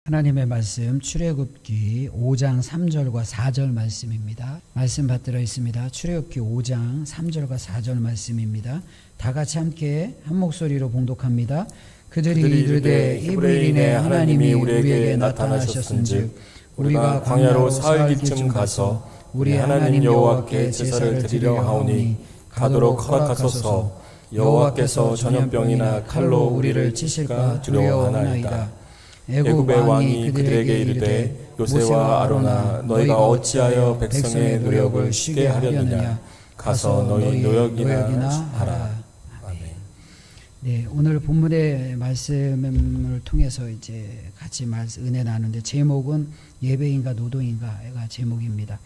하나님의 말씀 출애굽기 5장 3절과 4절 말씀입니다. 말씀 받들어 있습니다. 출애굽기 5장 3절과 4절 말씀입니다. 다 같이 함께 한 목소리로 봉독합니다. 그들이 이르되 히브리인의 하나님이 우리에게 나타나셨은즉 우리가 광야로 사흘기쯤 가서 우리 하나님 여호와께 제사를 드리려 하오니 가도록 허락하소서. 여호와께서 전염병이나 칼로 우리를 치실까 두려워하나이다. 애굽의 왕이 그들에게 이르되 요새와 아로나 너희가 어찌하여 백성의 노력을 쉬게 하려느냐. 가서 너희 노역이나 하라. 아멘. 네, 오늘 본문의 말씀을 통해서 이제 같이 은혜 나누는데 제목은 예배인가 노동인가가 제목입니다.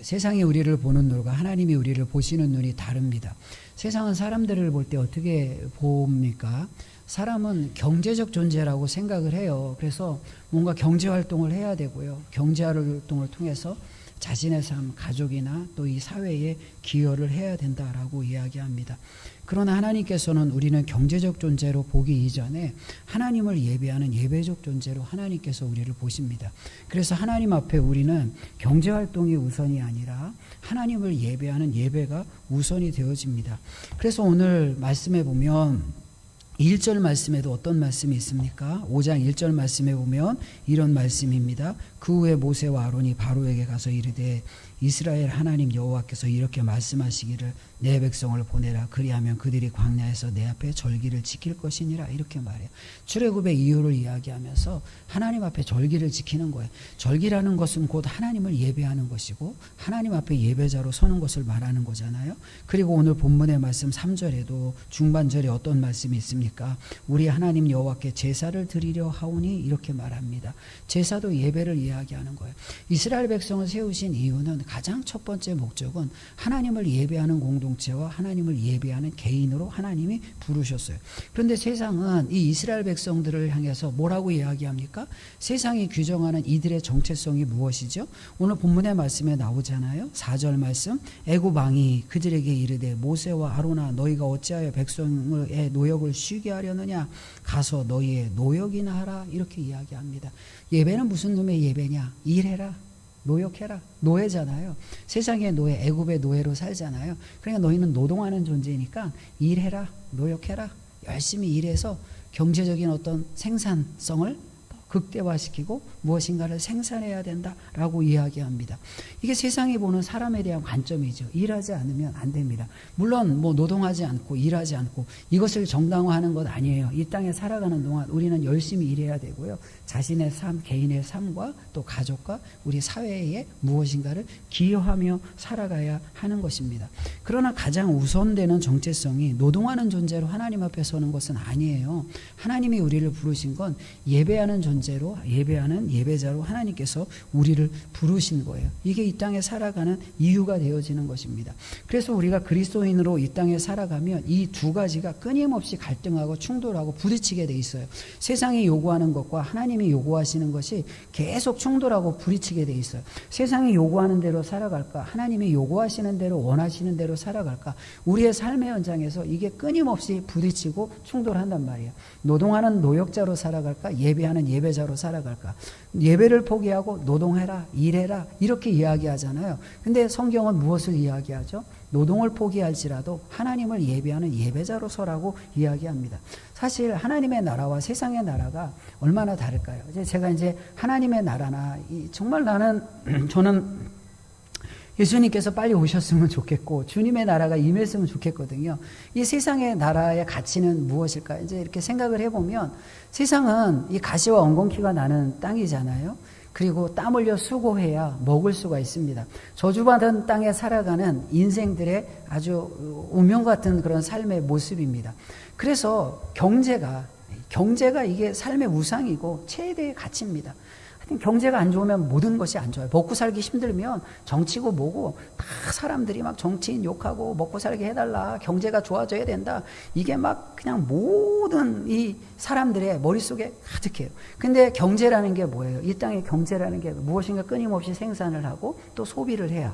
세상이 우리를 보는 눈과 하나님이 우리를 보시는 눈이 다릅니다. 세상은 사람들을 볼 때 어떻게 봅니까? 사람은 경제적 존재라고 생각을 해요. 그래서 뭔가 경제활동을 해야 되고요. 경제활동을 통해서 자신의 삶, 가족이나 또 이 사회에 기여를 해야 된다라고 이야기합니다. 그러나 하나님께서는 우리는 경제적 존재로 보기 이전에 하나님을 예배하는 예배적 존재로 하나님께서 우리를 보십니다. 그래서 하나님 앞에 우리는 경제활동이 우선이 아니라 하나님을 예배하는 예배가 우선이 되어집니다. 그래서 오늘 말씀에 보면 1절 말씀에도 어떤 말씀이 있습니까? 5장 1절 말씀에 보면 이런 말씀입니다. 그 후에 모세와 아론이 바로에게 가서 이르되 이스라엘 하나님 여호와께서 이렇게 말씀하시기를 내 백성을 보내라. 그리하면 그들이 광야에서 내 앞에 절기를 지킬 것이니라. 이렇게 말해요. 출애굽의 이유를 이야기하면서 하나님 앞에 절기를 지키는 거예요. 절기라는 것은 곧 하나님을 예배하는 것이고 하나님 앞에 예배자로 서는 것을 말하는 거잖아요. 그리고 오늘 본문의 말씀 3절에도 중반절에 어떤 말씀이 있습니까? 우리 하나님 여호와께 제사를 드리려 하오니 이렇게 말합니다. 제사도 예배를 이야기하는 거예요. 이스라엘 백성을 세우신 이유는 가장 첫 번째 목적은 하나님을 예배하는 공동체와 하나님을 예배하는 개인으로 하나님이 부르셨어요. 그런데 세상은 이 이스라엘 백성들을 향해서 뭐라고 이야기합니까? 세상이 규정하는 이들의 정체성이 무엇이죠? 오늘 본문의 말씀에 나오잖아요. 4절 말씀, 애굽 왕이 그들에게 이르되 모세와 아로나 너희가 어찌하여 백성의 노역을 쉬게 하려느냐. 가서 너희의 노역이나 하라. 이렇게 이야기합니다. 예배는 무슨 놈의 예배냐? 일해라. 노역해라. 노예잖아요. 세상의 노예, 애굽의 노예로 살잖아요. 그러니까 너희는 노동하는 존재니까 일해라, 노역해라. 열심히 일해서 경제적인 어떤 생산성을 극대화시키고 무엇인가를 생산해야 된다라고 이야기합니다. 이게 세상이 보는 사람에 대한 관점이죠. 일하지 않으면 안 됩니다. 물론 노동하지 않고 일하지 않고 이것을 정당화하는 것 아니에요. 이 땅에 살아가는 동안 우리는 열심히 일해야 되고요. 자신의 삶, 개인의 삶과 또 가족과 우리 사회에 무엇인가를 기여하며 살아가야 하는 것입니다. 그러나 가장 우선되는 정체성이 노동하는 존재로 하나님 앞에 서는 것은 아니에요. 하나님이 우리를 부르신 건 예배하는 존재로, 예배하는 예배자로 하나님께서 우리를 부르신 거예요. 이게 이 땅에 살아가는 이유가 되어지는 것입니다. 그래서 우리가 그리스도인으로 이 땅에 살아가면 이 두 가지가 끊임없이 갈등하고 충돌하고 부딪히게 돼 있어요. 세상이 요구하는 것과 하나님이 요구하시는 것이 계속 충돌하고 부딪히게 돼 있어요. 세상이 요구하는 대로 살아갈까? 하나님이 요구하시는 대로 원하시는 대로 살아갈까? 우리의 삶의 현장에서 이게 끊임없이 부딪히고 충돌한단 말이에요. 노동하는 노역자로 살아갈까? 예배하는 예배자로 살아갈까? 예배를 포기하고 노동해라, 일해라 이렇게 이야기하잖아요. 근데 성경은 무엇을 이야기하죠? 노동을 포기할지라도 하나님을 예배하는 예배자로 서라고 이야기합니다. 사실 하나님의 나라와 세상의 나라가 얼마나 다를까요? 제가 이제 하나님의 나라나 정말 저는 예수님께서 빨리 오셨으면 좋겠고 주님의 나라가 임했으면 좋겠거든요. 이 세상의 나라의 가치는 무엇일까? 이제 이렇게 생각을 해보면 세상은 이 가시와 엉겅퀴가 나는 땅이잖아요. 그리고 땀 흘려 수고해야 먹을 수가 있습니다. 저주받은 땅에 살아가는 인생들의 아주 운명 같은 그런 삶의 모습입니다. 그래서 경제가 이게 삶의 우상이고 최대의 가치입니다. 경제가 안 좋으면 모든 것이 안 좋아요. 먹고 살기 힘들면 정치고 뭐고 다 사람들이 막 정치인 욕하고 먹고 살게 해달라. 경제가 좋아져야 된다. 이게 막 그냥 모든 이 사람들의 머릿속에 가득해요. 근데 경제라는 게 뭐예요? 이 땅의 경제라는 게 무엇인가 끊임없이 생산을 하고 또 소비를 해야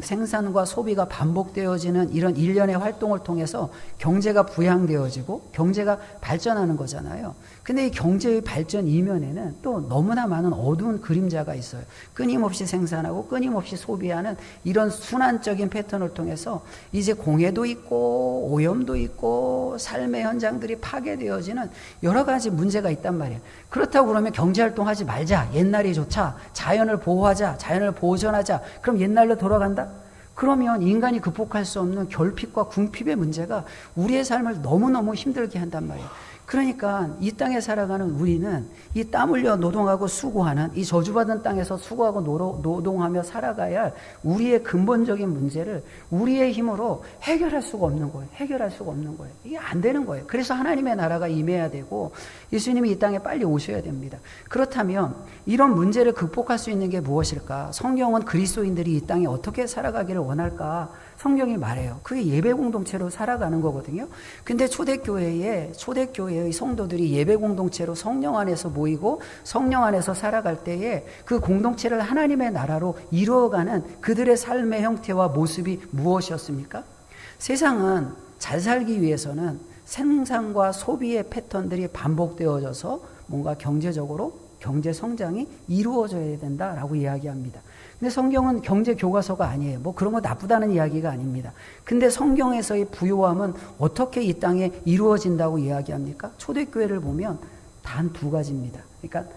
생산과 소비가 반복되어지는 이런 일련의 활동을 통해서 경제가 부양되어지고 경제가 발전하는 거잖아요. 근데 이 경제의 발전 이면에는 또 너무나 많은 어두운 그림자가 있어요. 끊임없이 생산하고 끊임없이 소비하는 이런 순환적인 패턴을 통해서 이제 공해도 있고 오염도 있고 삶의 현장들이 파괴되어지는 여러 가지 문제가 있단 말이에요. 그렇다고 그러면 경제활동하지 말자. 옛날이 좋자. 자연을 보호하자. 자연을 보존하자. 그럼 옛날로 돌아간다? 그러면 인간이 극복할 수 없는 결핍과 궁핍의 문제가 우리의 삶을 너무너무 힘들게 한단 말이에요. 그러니까 이 땅에 살아가는 우리는 이 땀 흘려 노동하고 수고하는 이 저주받은 땅에서 수고하고 노동하며 살아가야 할 우리의 근본적인 문제를 우리의 힘으로 해결할 수가 없는 거예요. 해결할 수가 없는 거예요. 이게 안 되는 거예요. 그래서 하나님의 나라가 임해야 되고 예수님이 이 땅에 빨리 오셔야 됩니다. 그렇다면 이런 문제를 극복할 수 있는 게 무엇일까? 성경은 그리스도인들이 이 땅에 어떻게 살아가기를 원할까? 성경이 말해요. 그게 예배 공동체로 살아가는 거거든요. 근데 초대교회의 성도들이 예배 공동체로 성령 안에서 모이고 성령 안에서 살아갈 때에 그 공동체를 하나님의 나라로 이루어가는 그들의 삶의 형태와 모습이 무엇이었습니까? 세상은 잘 살기 위해서는 생산과 소비의 패턴들이 반복되어져서 뭔가 경제적으로 경제 성장이 이루어져야 된다라고 이야기합니다. 근데 성경은 경제 교과서가 아니에요. 뭐 그런 거 나쁘다는 이야기가 아닙니다. 근데 성경에서의 부요함은 어떻게 이 땅에 이루어진다고 이야기합니까? 초대교회를 보면 단 두 가지입니다. 그러니까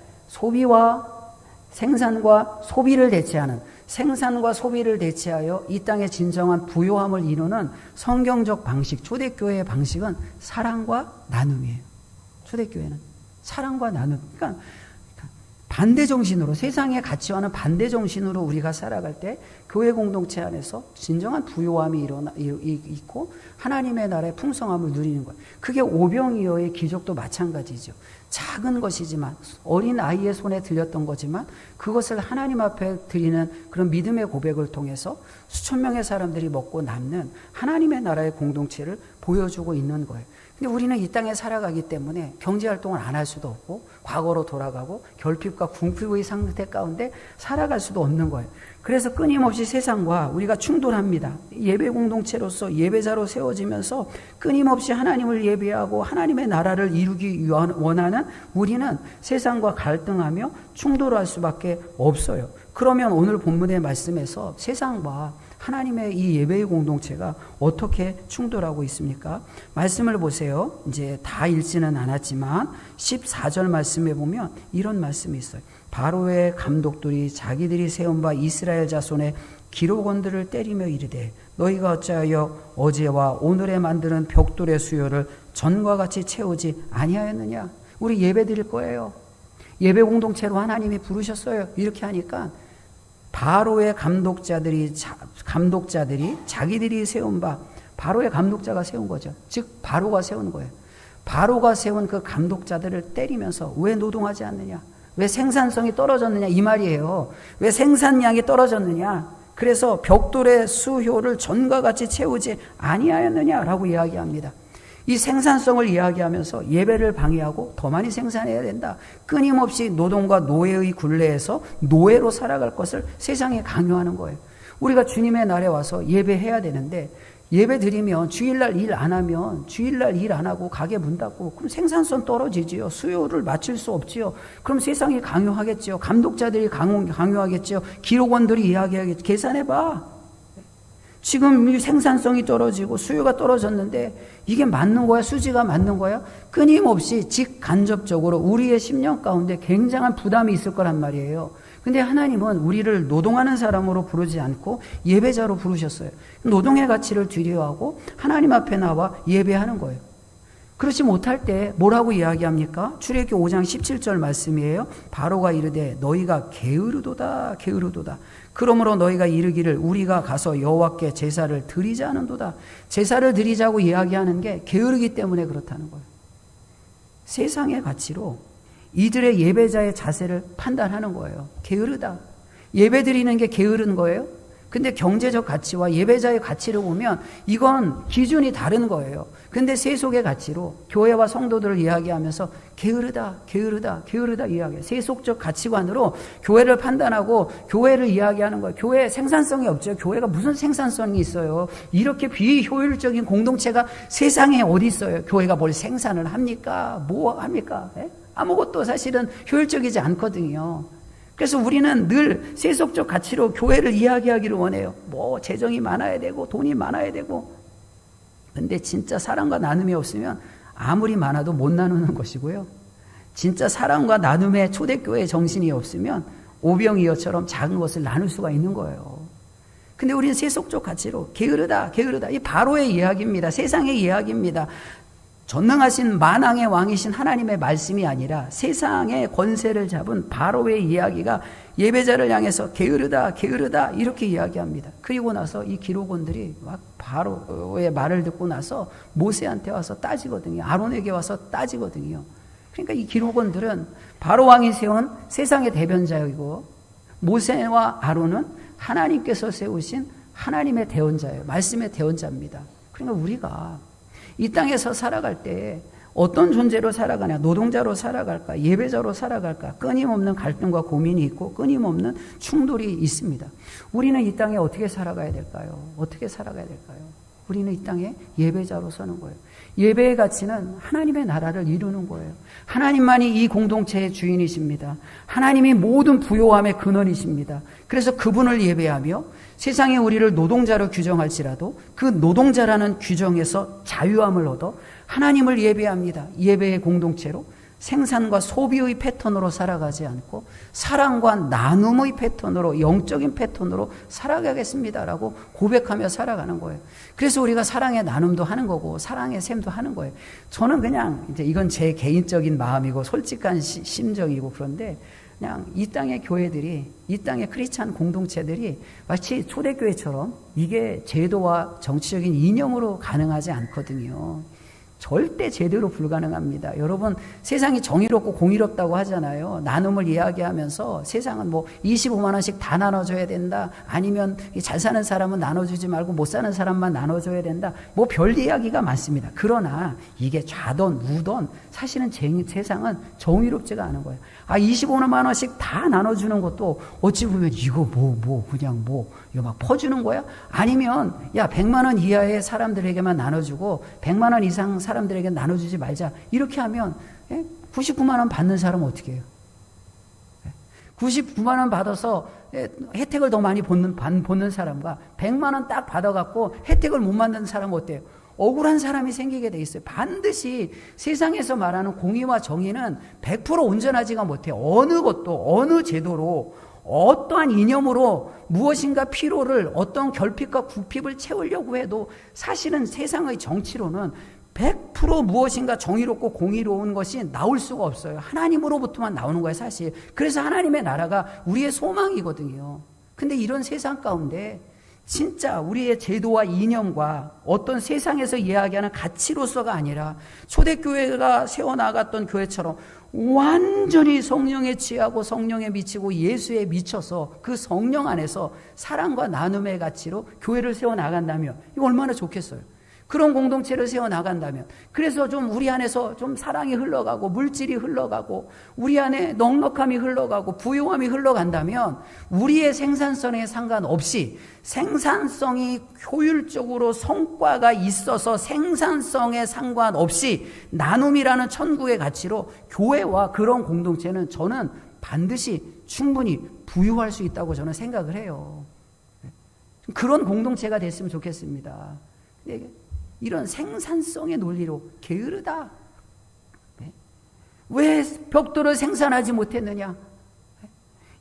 생산과 소비를 대체하여 이 땅의 진정한 부요함을 이루는 성경적 방식, 초대교회의 방식은 사랑과 나눔이에요. 초대교회는 사랑과 나눔. 그러니까 반대정신으로, 세상의 가치와는 반대정신으로 우리가 살아갈 때 교회 공동체 안에서 진정한 부요함이 있고 하나님의 나라의 풍성함을 누리는 거예요. 그게 오병이어의 기적도 마찬가지죠. 작은 것이지만 어린 아이의 손에 들렸던 거지만 그것을 하나님 앞에 드리는 그런 믿음의 고백을 통해서 수천 명의 사람들이 먹고 남는 하나님의 나라의 공동체를 보여주고 있는 거예요. 근데 우리는 이 땅에 살아가기 때문에 경제활동을 안 할 수도 없고 과거로 돌아가고 결핍과 궁핍의 상태 가운데 살아갈 수도 없는 거예요. 그래서 끊임없이 세상과 우리가 충돌합니다. 예배 공동체로서 예배자로 세워지면서 끊임없이 하나님을 예배하고 하나님의 나라를 이루기 원하는 우리는 세상과 갈등하며 충돌할 수밖에 없어요. 그러면 오늘 본문의 말씀에서 세상과 하나님의 이 예배의 공동체가 어떻게 충돌하고 있습니까? 말씀을 보세요. 이제 다 읽지는 않았지만 14절 말씀에 보면 이런 말씀이 있어요. 바로의 감독들이 자기들이 세운 바 이스라엘 자손의 기록원들을 때리며 이르되 너희가 어찌하여 어제와 오늘에 만드는 벽돌의 수요를 전과 같이 채우지 아니하였느냐? 우리 예배 드릴 거예요. 예배 공동체로 하나님이 부르셨어요. 이렇게 하니까 바로의 감독자들이 자기들이 세운 바, 바로의 감독자가 세운 거죠. 즉 바로가 세운 거예요. 바로가 세운 그 감독자들을 때리면서 왜 노동하지 않느냐? 왜 생산성이 떨어졌느냐? 이 말이에요. 왜 생산량이 떨어졌느냐? 그래서 벽돌의 수효를 전과 같이 채우지 아니하였느냐라고 이야기합니다. 이 생산성을 이야기하면서 예배를 방해하고 더 많이 생산해야 된다. 끊임없이 노동과 노예의 굴레에서 노예로 살아갈 것을 세상에 강요하는 거예요. 우리가 주님의 날에 와서 예배해야 되는데 예배 드리면 주일날 일 안 하면 주일날 일 안 하고 가게 문 닫고 그럼 생산성 떨어지지요. 수요를 맞출 수 없지요. 그럼 세상이 강요하겠지요. 감독자들이 강요하겠지요. 기록원들이 이야기하겠지요. 계산해봐. 지금 생산성이 떨어지고 수요가 떨어졌는데 이게 맞는 거야? 수지가 맞는 거야? 끊임없이 직간접적으로 우리의 심령 가운데 굉장한 부담이 있을 거란 말이에요. 근데 하나님은 우리를 노동하는 사람으로 부르지 않고 예배자로 부르셨어요. 노동의 가치를 두려워하고 하나님 앞에 나와 예배하는 거예요. 그렇지 못할 때 뭐라고 이야기합니까? 출애굽기 5장 17절 말씀이에요. 바로가 이르되 너희가 게으르도다. 그러므로 너희가 이르기를 우리가 가서 여호와께 제사를 드리자 하는도다. 제사를 드리자고 이야기하는 게 게으르기 때문에 그렇다는 거예요. 세상의 가치로 이들의 예배자의 자세를 판단하는 거예요. 게으르다. 예배 드리는 게 게으른 거예요? 근데 경제적 가치와 예배자의 가치를 보면 이건 기준이 다른 거예요. 근데 세속의 가치로 교회와 성도들을 이야기하면서 게으르다, 게으르다, 게으르다 이야기해요. 세속적 가치관으로 교회를 판단하고 교회를 이야기하는 거예요. 교회 생산성이 없죠. 교회가 무슨 생산성이 있어요. 이렇게 비효율적인 공동체가 세상에 어디 있어요. 교회가 뭘 생산을 합니까? 뭐 합니까? 예? 아무것도 사실은 효율적이지 않거든요. 그래서 우리는 늘 세속적 가치로 교회를 이야기하기를 원해요. 뭐 재정이 많아야 되고 돈이 많아야 되고. 근데 진짜 사랑과 나눔이 없으면 아무리 많아도 못 나누는 것이고요. 진짜 사랑과 나눔의 초대교회의 정신이 없으면 오병이어처럼 작은 것을 나눌 수가 있는 거예요. 근데 우리는 세속적 가치로 게으르다, 게으르다. 이 바로의 이야기입니다. 세상의 이야기입니다. 전능하신 만왕의 왕이신 하나님의 말씀이 아니라 세상의 권세를 잡은 바로의 이야기가 예배자를 향해서 게으르다 게으르다 이렇게 이야기합니다. 그리고 나서 이 기록원들이 막 바로의 말을 듣고 나서 모세한테 와서 따지거든요. 아론에게 와서 따지거든요. 그러니까 이 기록원들은 바로 왕이 세운 세상의 대변자이고 모세와 아론은 하나님께서 세우신 하나님의 대언자예요. 말씀의 대언자입니다. 그러니까 우리가 이 땅에서 살아갈 때 어떤 존재로 살아가냐, 노동자로 살아갈까, 예배자로 살아갈까, 끊임없는 갈등과 고민이 있고 끊임없는 충돌이 있습니다. 우리는 이 땅에 어떻게 살아가야 될까요? 어떻게 살아가야 될까요? 우리는 이 땅에 예배자로 서는 거예요. 예배의 가치는 하나님의 나라를 이루는 거예요. 하나님만이 이 공동체의 주인이십니다. 하나님이 모든 부요함의 근원이십니다. 그래서 그분을 예배하며 세상에 우리를 노동자로 규정할지라도 그 노동자라는 규정에서 자유함을 얻어 하나님을 예배합니다. 예배의 공동체로 생산과 소비의 패턴으로 살아가지 않고 사랑과 나눔의 패턴으로 영적인 패턴으로 살아가겠습니다라고 고백하며 살아가는 거예요. 그래서 우리가 사랑의 나눔도 하는 거고 사랑의 셈도 하는 거예요. 저는 그냥 이제 이건 제 개인적인 마음이고 솔직한 심정이고 그런데 그냥 이 땅의 교회들이 이 땅의 크리스찬 공동체들이 마치 초대교회처럼 이게 제도와 정치적인 이념으로 가능하지 않거든요. 절대 제대로 불가능합니다. 여러분 세상이 정의롭고 공의롭다고 하잖아요. 나눔을 이야기하면서 세상은 뭐 25만 원씩 다 나눠줘야 된다. 아니면 잘 사는 사람은 나눠주지 말고 못 사는 사람만 나눠줘야 된다. 뭐 별 이야기가 많습니다. 그러나 이게 좌던 우던 사실은 세상은 정의롭지가 않은 거예요. 25만 원씩 다 나눠주는 것도 어찌 보면 이거 그냥 이거 막 퍼주는 거야? 아니면 100만 원 이하의 사람들에게만 나눠주고 100만 원 이상 사람들에게 나눠주지 말자. 이렇게 하면 99만 원 받는 사람은 어떻게 해요? 99만 원 받아서 혜택을 더 많이 받는 사람과 100만 원 딱 받아갖고 혜택을 못 받는 사람은 어때요? 억울한 사람이 생기게 돼 있어요. 반드시 세상에서 말하는 공의와 정의는 100% 온전하지가 못해요. 어느 것도 어느 제도로 어떠한 이념으로 무엇인가 필요를 어떤 결핍과 구핍을 채우려고 해도 사실은 세상의 정치로는 100% 무엇인가 정의롭고 공의로운 것이 나올 수가 없어요. 하나님으로부터만 나오는 거예요, 사실. 그래서 하나님의 나라가 우리의 소망이거든요. 근데 이런 세상 가운데 진짜 우리의 제도와 이념과 어떤 세상에서 이야기하는 가치로서가 아니라 초대교회가 세워나갔던 교회처럼 완전히 성령에 취하고 성령에 미치고 예수에 미쳐서 그 성령 안에서 사랑과 나눔의 가치로 교회를 세워나간다면 이거 얼마나 좋겠어요. 그런 공동체를 세워나간다면 그래서 좀 우리 안에서 좀 사랑이 흘러가고 물질이 흘러가고 우리 안에 넉넉함이 흘러가고 부요함이 흘러간다면 우리의 생산성에 상관없이 생산성이 효율적으로 성과가 있어서 생산성에 상관없이 나눔이라는 천국의 가치로 교회와 그런 공동체는 저는 반드시 충분히 부유할 수 있다고 저는 생각을 해요. 그런 공동체가 됐으면 좋겠습니다. 이런 생산성의 논리로 게으르다. 왜 벽돌을 생산하지 못했느냐?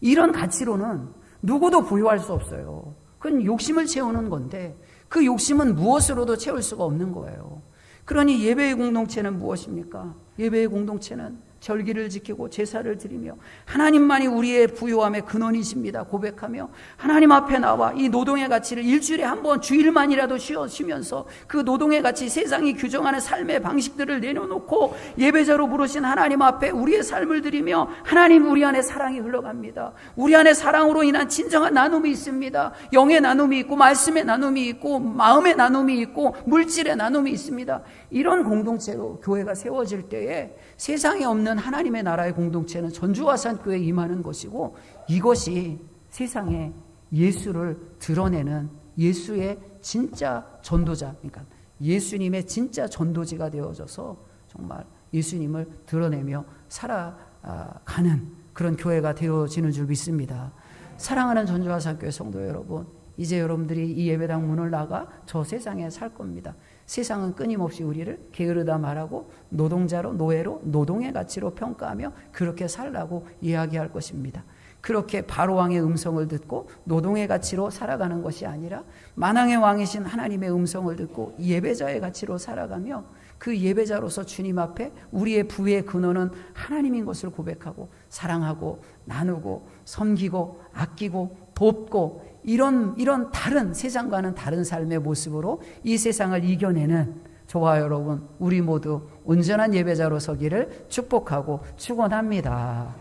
이런 가치로는 누구도 부유할 수 없어요. 그건 욕심을 채우는 건데 그 욕심은 무엇으로도 채울 수가 없는 거예요. 그러니 예배의 공동체는 무엇입니까? 예배의 공동체는 절기를 지키고 제사를 드리며 하나님만이 우리의 부요함의 근원이십니다 고백하며 하나님 앞에 나와 이 노동의 가치를 일주일에 한 번 주일만이라도 쉬면서 그 노동의 가치, 세상이 규정하는 삶의 방식들을 내려놓고 예배자로 부르신 하나님 앞에 우리의 삶을 드리며 하나님, 우리 안에 사랑이 흘러갑니다. 우리 안에 사랑으로 인한 진정한 나눔이 있습니다. 영의 나눔이 있고 말씀의 나눔이 있고 마음의 나눔이 있고 물질의 나눔이 있습니다. 이런 공동체로 교회가 세워질 때에 세상에 없는 하나님의 나라의 공동체는 전주화산교회에 임하는 것이고, 이것이 세상에 예수를 드러내는 예수의 진짜 전도자, 그러니까 예수님의 진짜 전도지가 되어져서 정말 예수님을 드러내며 살아가는 그런 교회가 되어지는 줄 믿습니다. 사랑하는 전주화산교회 성도 여러분, 이제 여러분들이 이 예배당 문을 나가 저 세상에 살 겁니다. 세상은 끊임없이 우리를 게으르다 말하고 노동자로, 노예로, 노동의 가치로 평가하며 그렇게 살라고 이야기할 것입니다. 그렇게 바로왕의 음성을 듣고 노동의 가치로 살아가는 것이 아니라 만왕의 왕이신 하나님의 음성을 듣고 예배자의 가치로 살아가며 그 예배자로서 주님 앞에 우리의 부의 근원은 하나님인 것을 고백하고 사랑하고 나누고 섬기고 아끼고 돕고 이런 다른, 세상과는 다른 삶의 모습으로 이 세상을 이겨내는 저와 여러분, 우리 모두 온전한 예배자로 서기를 축복하고 축원합니다.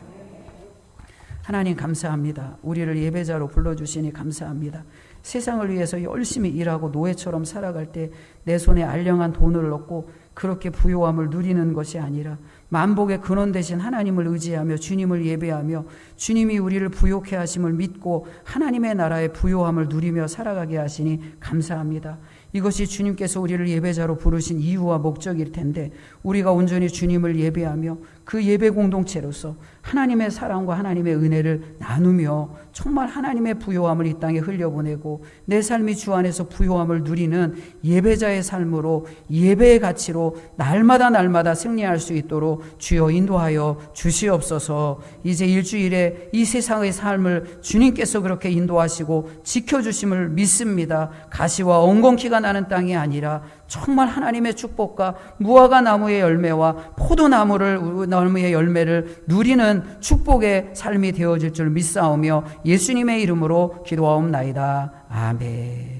하나님 감사합니다. 우리를 예배자로 불러주시니 감사합니다. 세상을 위해서 열심히 일하고 노예처럼 살아갈 때 내 손에 알량한 돈을 넣고 그렇게 부요함을 누리는 것이 아니라 만복의 근원 되신 하나님을 의지하며 주님을 예배하며 주님이 우리를 부요케 하심을 믿고 하나님의 나라의 부요함을 누리며 살아가게 하시니 감사합니다. 이것이 주님께서 우리를 예배자로 부르신 이유와 목적일 텐데, 우리가 온전히 주님을 예배하며 그 예배 공동체로서 하나님의 사랑과 하나님의 은혜를 나누며 정말 하나님의 부요함을 이 땅에 흘려보내고 내 삶이 주 안에서 부요함을 누리는 예배자의 삶으로, 예배의 가치로 날마다 승리할 수 있도록 주여 인도하여 주시옵소서. 이제 일주일에 이 세상의 삶을 주님께서 그렇게 인도하시고 지켜주심을 믿습니다. 가시와 엉겅퀴가 나는 땅이 아니라 정말 하나님의 축복과 무화과 나무의 열매와 포도나무의 열매를 누리는 축복의 삶이 되어질 줄 믿사오며 예수님의 이름으로 기도하옵나이다. 아멘.